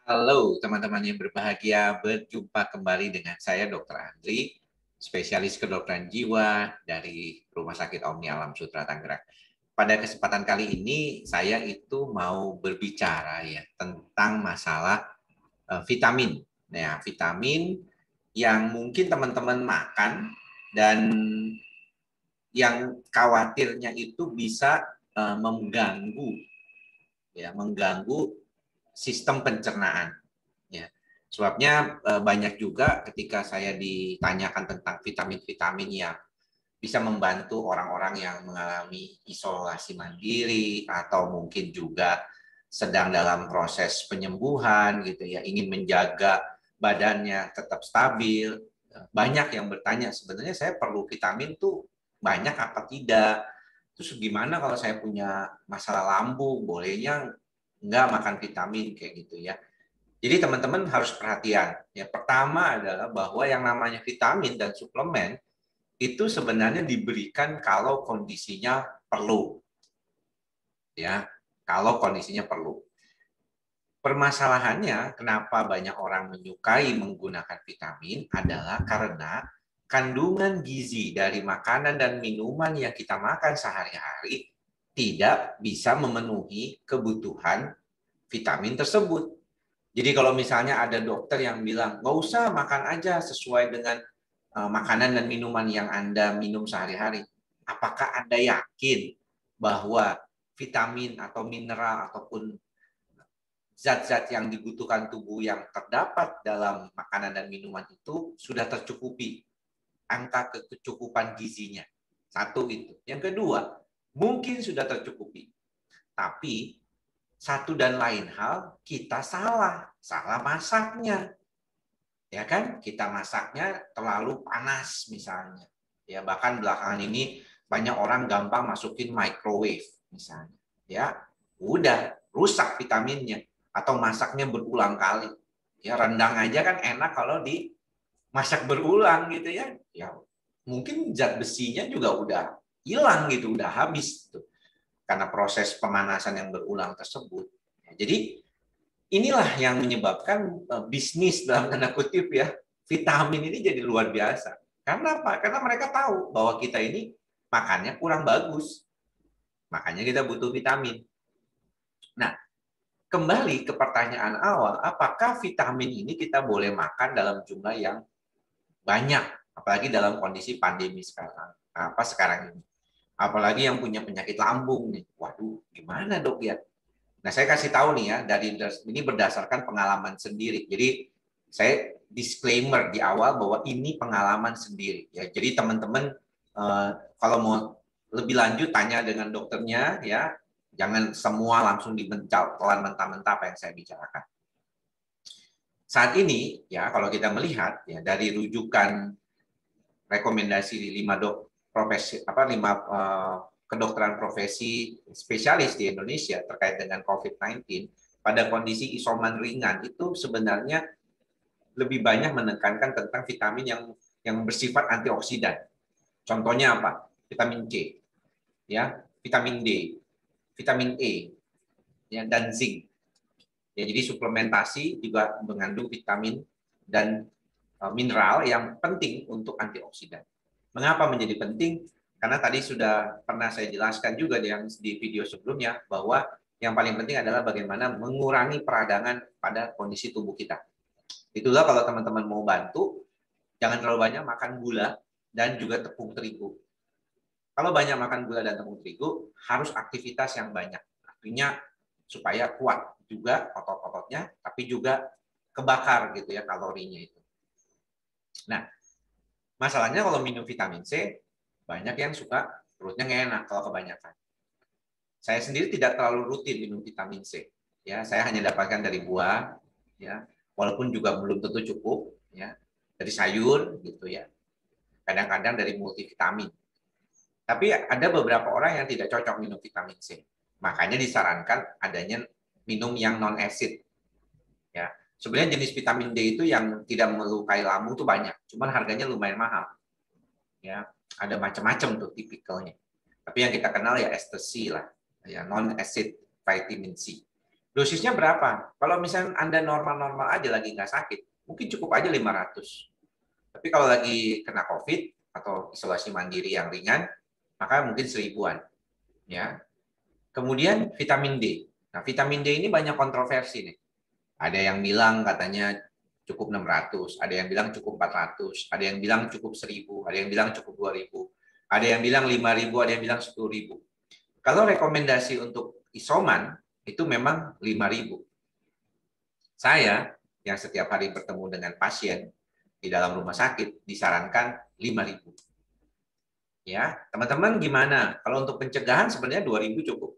Halo teman-teman yang berbahagia, berjumpa kembali dengan saya Dr. Andri, spesialis kedokteran jiwa dari Rumah Sakit Omni Alam Sutra Tangerang. Pada kesempatan kali ini saya itu mau berbicara ya tentang masalah vitamin. Nah, vitamin yang mungkin teman-teman makan dan yang khawatirnya itu bisa mengganggu sistem pencernaan. Ya. Sebabnya banyak juga ketika saya ditanyakan tentang vitamin-vitamin yang bisa membantu orang-orang yang mengalami isolasi mandiri atau mungkin juga sedang dalam proses penyembuhan gitu ya, ingin menjaga badannya tetap stabil. Banyak yang bertanya, sebenarnya saya perlu vitamin tuh banyak apa tidak? Terus gimana kalau saya punya masalah lambung, bolehnya nggak makan vitamin kayak gitu ya. Jadi teman-teman harus perhatian. Yang pertama adalah bahwa yang namanya vitamin dan suplemen itu sebenarnya diberikan kalau kondisinya perlu. Ya, kalau kondisinya perlu. Permasalahannya kenapa banyak orang menyukai menggunakan vitamin adalah karena kandungan gizi dari makanan dan minuman yang kita makan sehari-hari tidak bisa memenuhi kebutuhan vitamin tersebut. Jadi kalau misalnya ada dokter yang bilang, nggak usah makan aja sesuai dengan makanan dan minuman yang Anda minum sehari-hari. Apakah Anda yakin bahwa vitamin atau mineral ataupun zat-zat yang dibutuhkan tubuh yang terdapat dalam makanan dan minuman itu sudah tercukupi angka kecukupan gizinya? Satu itu. Yang kedua, mungkin sudah tercukupi, tapi satu dan lain hal kita salah masaknya, ya kan? Kita masaknya terlalu panas misalnya, ya bahkan belakangan ini banyak orang gampang masukin microwave misalnya, ya udah rusak vitaminnya, atau masaknya berulang kali, ya rendang aja kan enak kalau dimasak berulang gitu ya, ya mungkin zat besinya juga udah hilang gitu, udah habis gitu karena proses pemanasan yang berulang tersebut. Jadi inilah yang menyebabkan bisnis dalam tanda kutip ya, vitamin ini jadi luar biasa. Karena apa? Karena mereka tahu bahwa kita ini makannya kurang bagus. Makanya kita butuh vitamin. Nah, kembali ke pertanyaan awal, apakah vitamin ini kita boleh makan dalam jumlah yang banyak, apalagi dalam kondisi pandemi sekarang ini. Apalagi yang punya penyakit lambung nih. Waduh, gimana dok ya? Nah, saya kasih tahu nih ya, ini berdasarkan pengalaman sendiri. Jadi, saya disclaimer di awal bahwa ini pengalaman sendiri. Ya, jadi teman-teman kalau mau lebih lanjut tanya dengan dokternya ya, jangan semua langsung telan mentah-mentah apa yang saya bicarakan. Saat ini ya, kalau kita melihat ya dari rujukan rekomendasi 5 kedokteran profesi spesialis di Indonesia terkait dengan COVID-19 pada kondisi isoman ringan itu sebenarnya lebih banyak menekankan tentang vitamin yang bersifat antioksidan. Contohnya apa? Vitamin C, ya, vitamin D, vitamin E, ya, dan zinc. Ya, jadi suplementasi juga mengandung vitamin dan mineral yang penting untuk antioksidan. Mengapa menjadi penting? Karena tadi sudah pernah saya jelaskan juga di video sebelumnya bahwa yang paling penting adalah bagaimana mengurangi peradangan pada kondisi tubuh kita. Itulah kalau teman-teman mau bantu, jangan terlalu banyak makan gula dan juga tepung terigu. Kalau banyak makan gula dan tepung terigu, harus aktivitas yang banyak. Artinya supaya kuat juga otot-ototnya, tapi juga kebakar gitu ya kalorinya itu. Nah, masalahnya kalau minum vitamin C, banyak yang suka perutnya nggak enak kalau kebanyakan. Saya sendiri tidak terlalu rutin minum vitamin C. Ya, saya hanya dapatkan dari buah, ya, walaupun juga belum tentu cukup, ya, dari sayur gitu ya. Kadang-kadang dari multivitamin. Tapi ada beberapa orang yang tidak cocok minum vitamin C. Makanya disarankan adanya minum yang non acid. Ya, sebenarnya jenis vitamin D itu yang tidak melukai lambung tuh banyak, cuman harganya lumayan mahal. Ya, ada macam-macam tuh tipikalnya. Tapi yang kita kenal ya ester C lah, ya non acid vitamin C. Dosisnya berapa? Kalau misalnya Anda normal-normal aja lagi nggak sakit, mungkin cukup aja 500. Tapi kalau lagi kena COVID atau isolasi mandiri yang ringan, maka mungkin 1000-an. Ya. Kemudian vitamin D. Nah, vitamin D ini banyak kontroversi nih. Ada yang bilang katanya cukup 600, ada yang bilang cukup 400, ada yang bilang cukup 1000, ada yang bilang cukup 2000, ada yang bilang 5000, ada yang bilang 10.000. Kalau rekomendasi untuk isoman itu memang 5000. Saya yang setiap hari bertemu dengan pasien di dalam rumah sakit disarankan 5000. Ya, teman-teman gimana? Kalau untuk pencegahan sebenarnya 2000 cukup.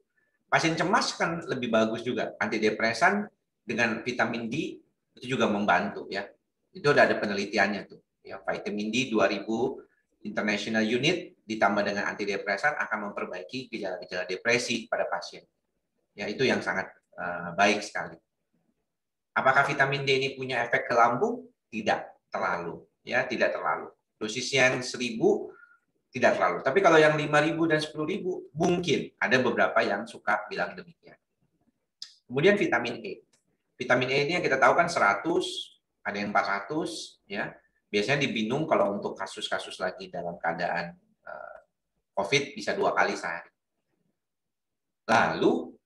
Pasien cemas kan lebih bagus juga. Antidepresan dengan vitamin D itu juga membantu ya. Itu udah ada penelitiannya tuh. Ya, vitamin D 2000 International Unit ditambah dengan antidepresan akan memperbaiki gejala-gejala depresi pada pasien. Ya, itu yang sangat baik sekali. Apakah vitamin D ini punya efek ke lambung? Tidak terlalu, ya, tidak terlalu. Dosis yang 1000 tidak terlalu. Tapi kalau yang 5000 dan 10.000 mungkin ada beberapa yang suka bilang demikian. Kemudian vitamin E. Vitamin E ini yang kita tahu kan 100, ada yang 400 ya. Biasanya diminum kalau untuk kasus-kasus lagi dalam keadaan COVID bisa 2 kali sehari. Lalu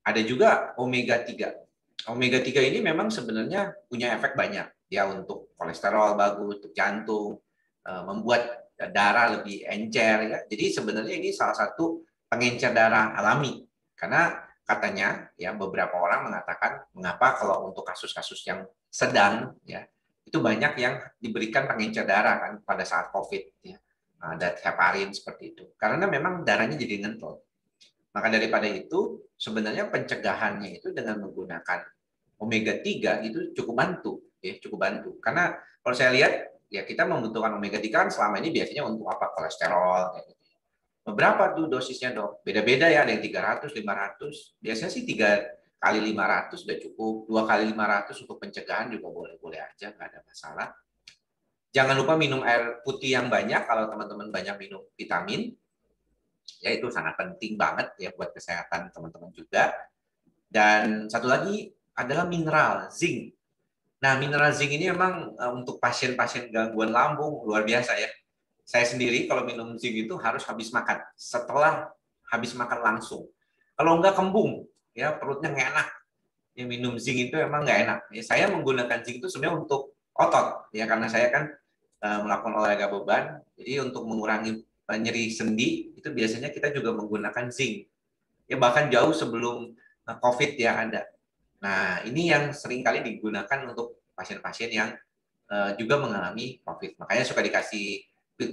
ada juga omega 3. Omega 3 ini memang sebenarnya punya efek banyak ya, untuk kolesterol bagus, untuk jantung, membuat darah lebih encer ya. Jadi sebenarnya ini salah satu pengencer darah alami. Karena katanya ya beberapa orang mengatakan mengapa kalau untuk kasus-kasus yang sedang ya itu banyak yang diberikan pengencer darah kan pada saat COVID ya. Ada heparin seperti itu. Karena memang darahnya jadi ngentel. Maka daripada itu, sebenarnya pencegahannya itu dengan menggunakan omega 3 itu cukup bantu, ya, cukup bantu. Karena kalau saya lihat, ya kita membutuhkan omega 3 kan selama ini biasanya untuk apa? Kolesterol, kayak gitu. Berapa tuh dosisnya, Dok? Beda-beda ya, ada yang 300, 500. Biasanya sih 3 kali 500 sudah cukup, 2 kali 500 untuk pencegahan juga boleh-boleh aja, nggak ada masalah. Jangan lupa minum air putih yang banyak kalau teman-teman banyak minum vitamin. Ya itu sangat penting banget ya buat kesehatan teman-teman juga. Dan satu lagi adalah mineral zinc. Nah, mineral zinc ini memang untuk pasien-pasien gangguan lambung luar biasa ya. Saya sendiri kalau minum zinc itu harus habis makan, setelah habis makan langsung. Kalau enggak kembung, ya perutnya nggak enak. Ya, minum zinc itu emang nggak enak. Ya, saya menggunakan zinc itu sebenarnya untuk otot, ya karena saya kan melakukan olahraga beban, jadi untuk mengurangi nyeri sendi itu biasanya kita juga menggunakan zinc. Ya bahkan jauh sebelum COVID ya ada. Nah, ini yang sering kali digunakan untuk pasien-pasien yang juga mengalami COVID. Makanya suka dikasih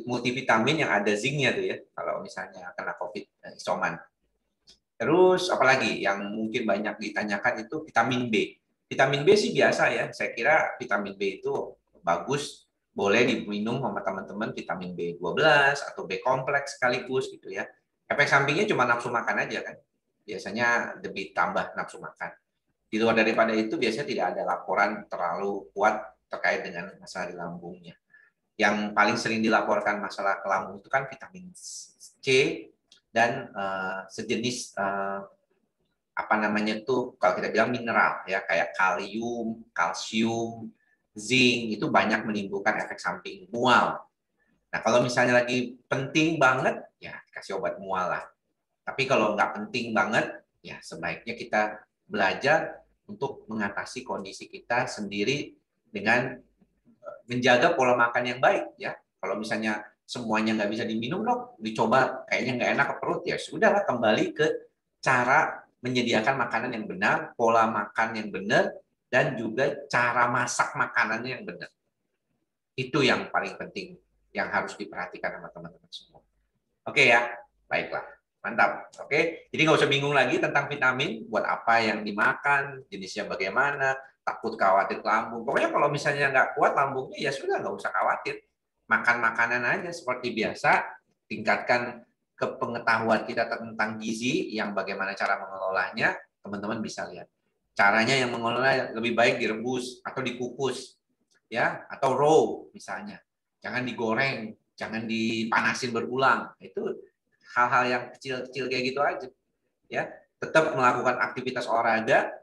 multivitamin yang ada zinc-nya tuh ya, kalau misalnya kena COVID isoman. Terus apalagi yang mungkin banyak ditanyakan itu vitamin B. Vitamin B sih biasa ya, saya kira vitamin B itu bagus, boleh diminum sama teman-teman vitamin B12 atau B kompleks sekaligus gitu ya. Efek sampingnya cuma nafsu makan aja kan. Biasanya lebih tambah nafsu makan. Di luar daripada itu biasanya tidak ada laporan terlalu kuat terkait dengan masalah di lambungnya. Yang paling sering dilaporkan masalah ke lambung itu kan vitamin C dan sejenis apa namanya tuh kalau kita bilang mineral ya kayak kalium, kalsium, zinc itu banyak menimbulkan efek samping mual. Nah kalau misalnya lagi penting banget ya kasih obat mual lah. Tapi kalau nggak penting banget ya sebaiknya kita belajar untuk mengatasi kondisi kita sendiri dengan menjaga pola makan yang baik ya. Kalau misalnya semuanya nggak bisa diminum dok, dicoba kayaknya nggak enak ke perut ya sudahlah kembali ke cara menyediakan makanan yang benar, pola makan yang benar, dan juga cara masak makanannya yang benar. Itu yang paling penting yang harus diperhatikan sama teman-teman semua. Oke ya, baiklah. Mantap. Oke, jadi nggak usah bingung lagi tentang vitamin, buat apa yang dimakan, jenisnya bagaimana, takut khawatir lambung. Pokoknya kalau misalnya nggak kuat lambungnya, ya sudah nggak usah khawatir. Makan makanan aja seperti biasa, tingkatkan kepengetahuan kita tentang gizi, yang bagaimana cara mengelolanya, teman-teman bisa lihat. Caranya yang mengelola lebih baik direbus atau dikukus, ya, atau raw misalnya. Jangan digoreng, jangan dipanasin berulang. Itu hal-hal yang kecil-kecil kayak gitu aja. Ya, tetap melakukan aktivitas olahraga,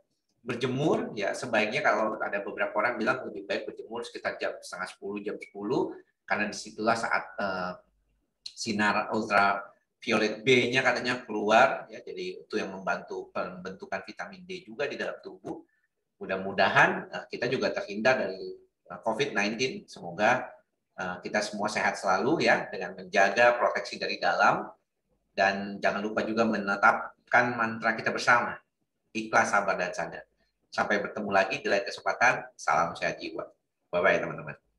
berjemur ya sebaiknya, kalau ada beberapa orang bilang lebih baik berjemur sekitar jam setengah 10, jam 10, karena disitulah saat sinar ultraviolet B-nya katanya keluar ya, jadi itu yang membantu pembentukan vitamin D juga di dalam tubuh. Mudah-mudahan kita juga terhindar dari COVID-19. Semoga kita semua sehat selalu ya, dengan menjaga proteksi dari dalam, dan jangan lupa juga menetapkan mantra kita bersama, ikhlas, sabar, dan sadar. Sampai bertemu lagi di lain kesempatan. Salam sehat jiwa. Bye-bye teman-teman.